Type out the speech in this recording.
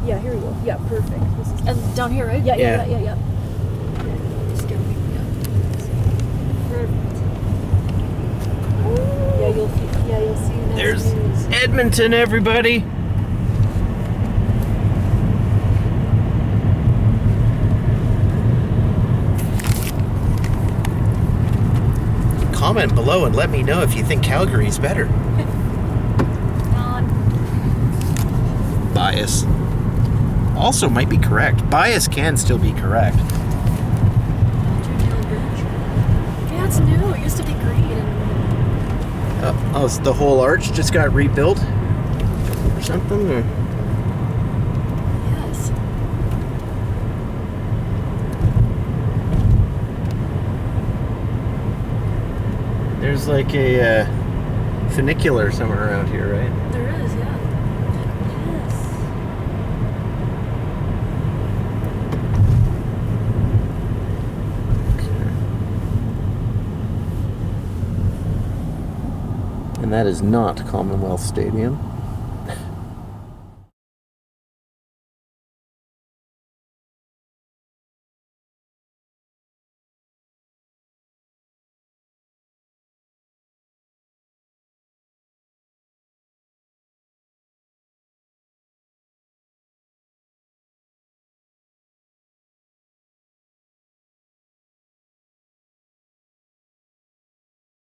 Yeah, here we go. Yeah, perfect. This is And down here, right? yeah. Just gonna be, Perfect. Yeah, you'll see nice There's views. Edmonton, everybody. Comment below and let me know if you think Calgary's better. Bias also might be correct. Bias can still be correct. Walterdale Bridge. Yeah, it's new. It used to be green. Oh, so the whole arch just got rebuilt or something? Or? Yes. There's like a funicular somewhere around here, right? There is, yeah. Yes. And that is not Commonwealth Stadium.